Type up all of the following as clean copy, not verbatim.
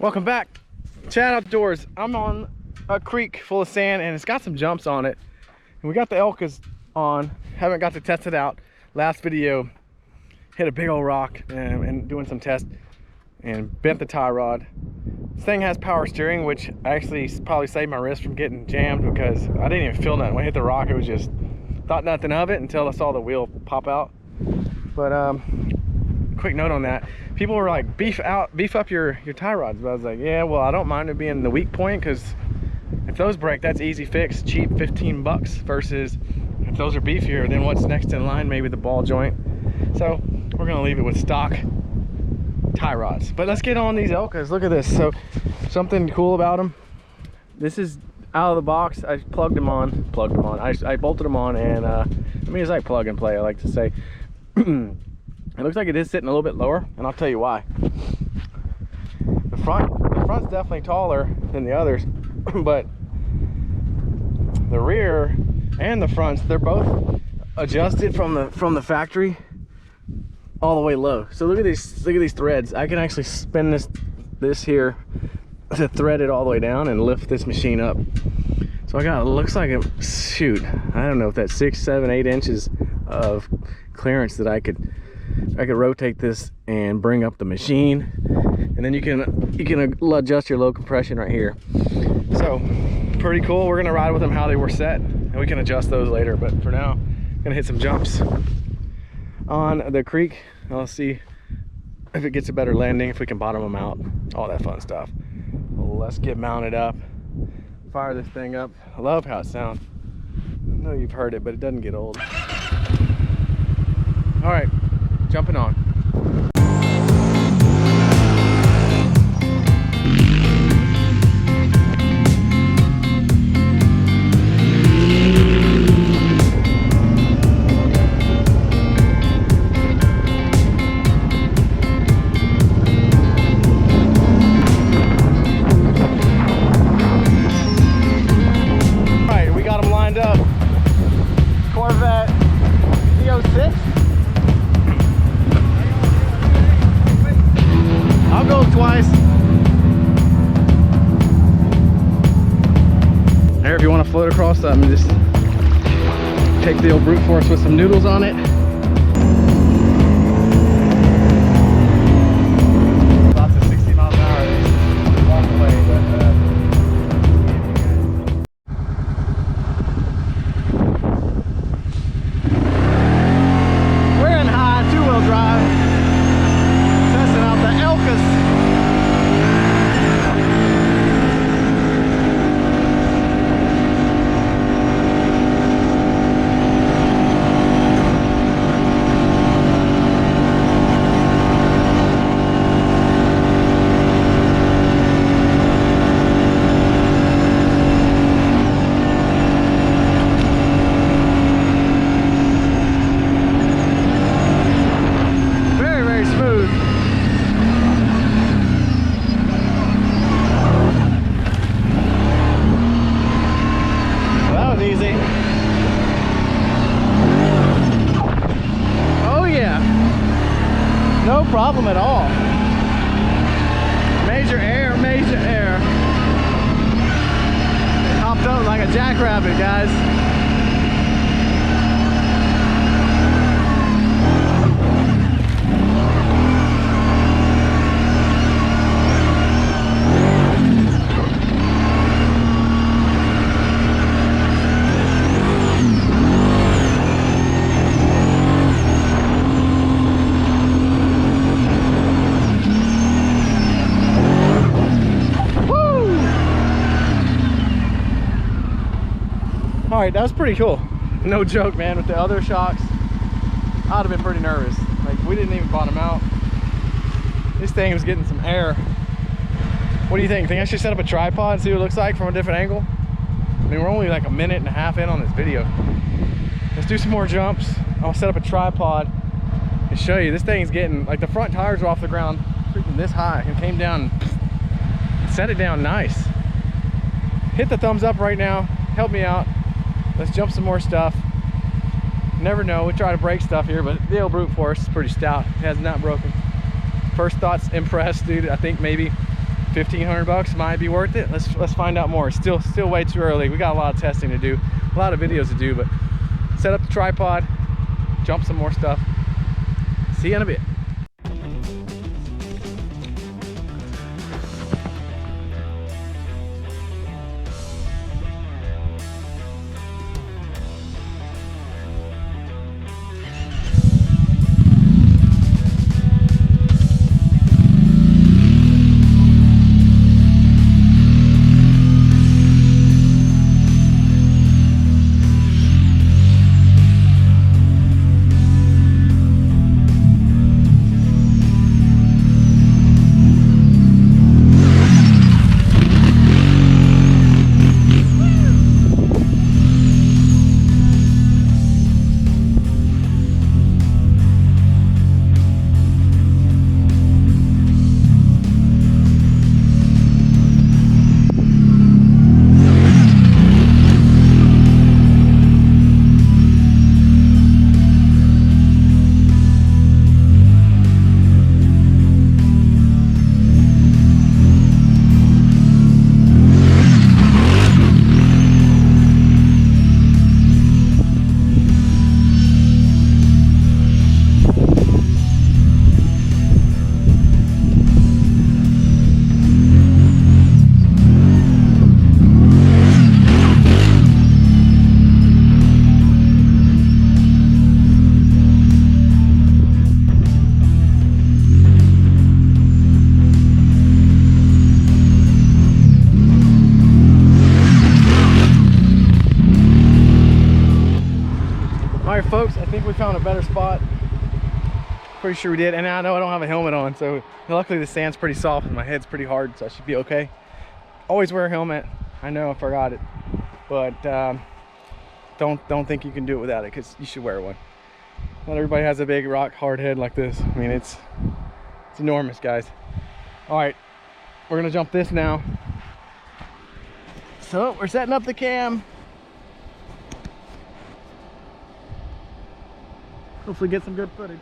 Welcome back, Chad Outdoors. I'm on a creek full of sand and it's got some jumps on it. And we got the Elkas on. Haven't got to test it out. Last video hit a big old rock and doing some tests and bent the tie rod. This thing has power steering, which actually probably saved my wrist from getting jammed because I didn't even feel nothing. When I hit the rock, it was just, thought nothing of it until I saw the wheel pop out. But quick note on that. People were like, beef up your tie rods. But I was like, yeah, well, I don't mind it being the weak point, because if those break, that's easy fix, cheap, 15 bucks, versus if those are beefier, then what's next in line? Maybe the ball joint. So we're gonna leave it with stock tie rods. But let's get on these Elkas. Look at this. So something cool about them, this is out of the box. I plugged them on. I bolted them on, and I mean, it's like plug and play, I like to say. It looks like it is sitting a little bit lower, and I'll tell you why. The front's definitely taller than the others, but the rear and the fronts, they're both adjusted from the factory all the way low. So look at these threads. I can actually spin this here to thread it all the way down and lift this machine up. So I got, it looks like a, shoot, I don't know if that's 6, 7, 8 inches of clearance that I could rotate this and bring up the machine, and then you can adjust your low compression right here. So pretty cool. We're gonna ride with them how they were set, and we can adjust those later, but for now gonna hit some jumps on the creek. I'll see if it gets a better landing, if we can bottom them out, all that fun stuff. Well, let's get mounted up, fire this thing up. I love how it sounds. I know you've heard it, but it doesn't get old. All right, jumping on. All right, we got them lined up. Corvette Z06. I'll go twice. There, if you want to float across something, just take the old brute force with some noodles on it. Lots of 60 miles an hour. Long way, but we're in high two-wheel drive. Testing out the Elkas. Very, very smooth. That was easy. Oh yeah, no problem at all. Major air, major air. Hopped up like a jackrabbit, guys. All right, that was pretty cool. No joke, man. With the other shocks, I'd have been pretty nervous. Like, we didn't even bottom out. This thing was getting some air. What do you think? Think I should set up a tripod and see what it looks like from a different angle? I mean, we're only like a minute and a half in on this video. Let's do some more jumps. I'll set up a tripod and show you. This thing's getting, like, the front tires are off the ground freaking this high and came down and set it down nice. Hit the thumbs up right now. Help me out. Let's jump some more stuff. Never know, we try to break stuff here, but the old brute force is pretty stout. It has not broken. First thoughts, impressed, dude. I think maybe $1,500 might be worth it. Let's find out more. Still way too early. We got a lot of testing to do, a lot of videos to do, but set up the tripod, jump some more stuff. See you in a bit. All right, folks, I think we found a better spot. Pretty sure we did, and I know I don't have a helmet on, so luckily the sand's pretty soft and my head's pretty hard, so I should be okay. Always wear a helmet. I know I forgot it, but don't think you can do it without it, because you should wear one. Not everybody has a big rock hard head like this. I mean, it's enormous, guys. All right, we're gonna jump this now. So we're setting up the cam. Hopefully get some good footage.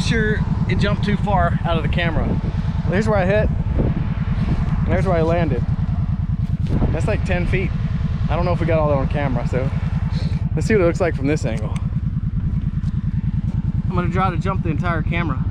Sure it jumped too far out of the camera. There's where I hit, and there's where I landed. That's like 10 feet. I don't know if we got all that on camera, so let's see what it looks like from this angle. I'm gonna try to jump the entire camera.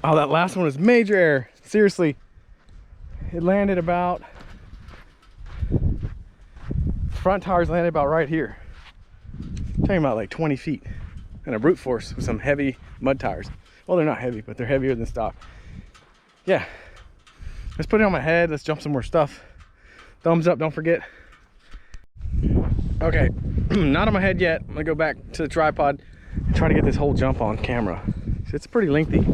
Oh, that last one was major error. Seriously, it landed about, front tires landed about right here. I'm talking about like 20 feet. And a brute force with some heavy mud tires. Well, they're not heavy, but they're heavier than stock. Yeah, let's put it on my head. Let's jump some more stuff. Thumbs up, don't forget. Okay, not on my head yet. I'm gonna go back to the tripod and try to get this whole jump on camera. It's pretty lengthy.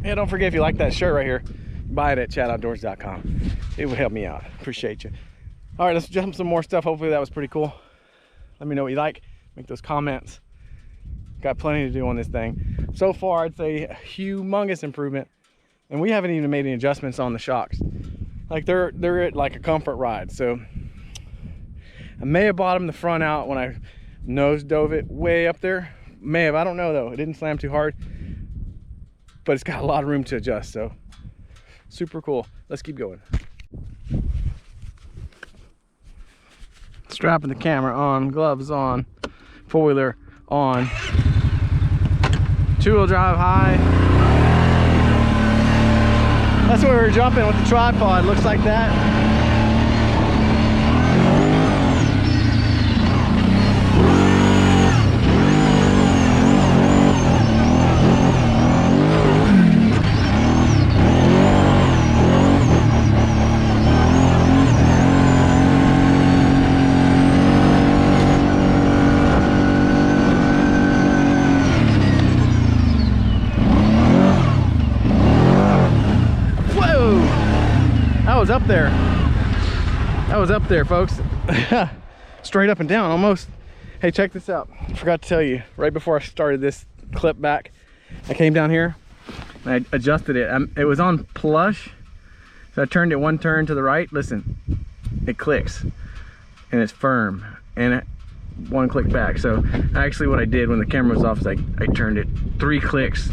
Yeah, don't forget, if you like that shirt right here, buy it at chadoutdoors.com. It would help me out. Appreciate you. All right, let's jump some more stuff. Hopefully that was pretty cool. Let me know what you like. Make those comments. Got plenty to do on this thing. So far, I'd say a humongous improvement. And we haven't even made any adjustments on the shocks. Like they're at like a comfort ride. So I may have bottomed the front out when I nose dove it way up there. May have, I don't know though. It didn't slam too hard, but it's got a lot of room to adjust. So super cool. Let's keep going. Strapping the camera on, gloves on, four-wheeler on, two-wheel drive high. That's where we were jumping with the tripod. Looks like that. Up there. That was up there, folks. Straight up and down almost. Hey, check this out. I forgot to tell you, right before I started this clip back, I came down here and I adjusted it. It was on plush, so I turned it one turn to the right. Listen, it clicks and it's firm, and one click back. So actually what I did when the camera was off is I turned it 3 clicks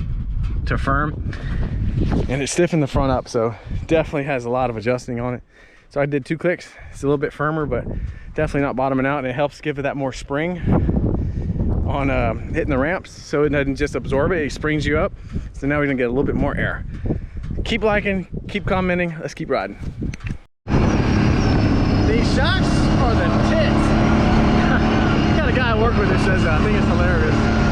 to firm, and it stiffened the front up. So definitely has a lot of adjusting on it. So I did 2 clicks. It's a little bit firmer, but definitely not bottoming out, and it helps give it that more spring on hitting the ramps, so it doesn't just absorb it, it springs you up. So now we're gonna get a little bit more air. Keep liking, keep commenting, let's keep riding. These shocks are the tits. Got a guy I work with that says that. I think it's hilarious.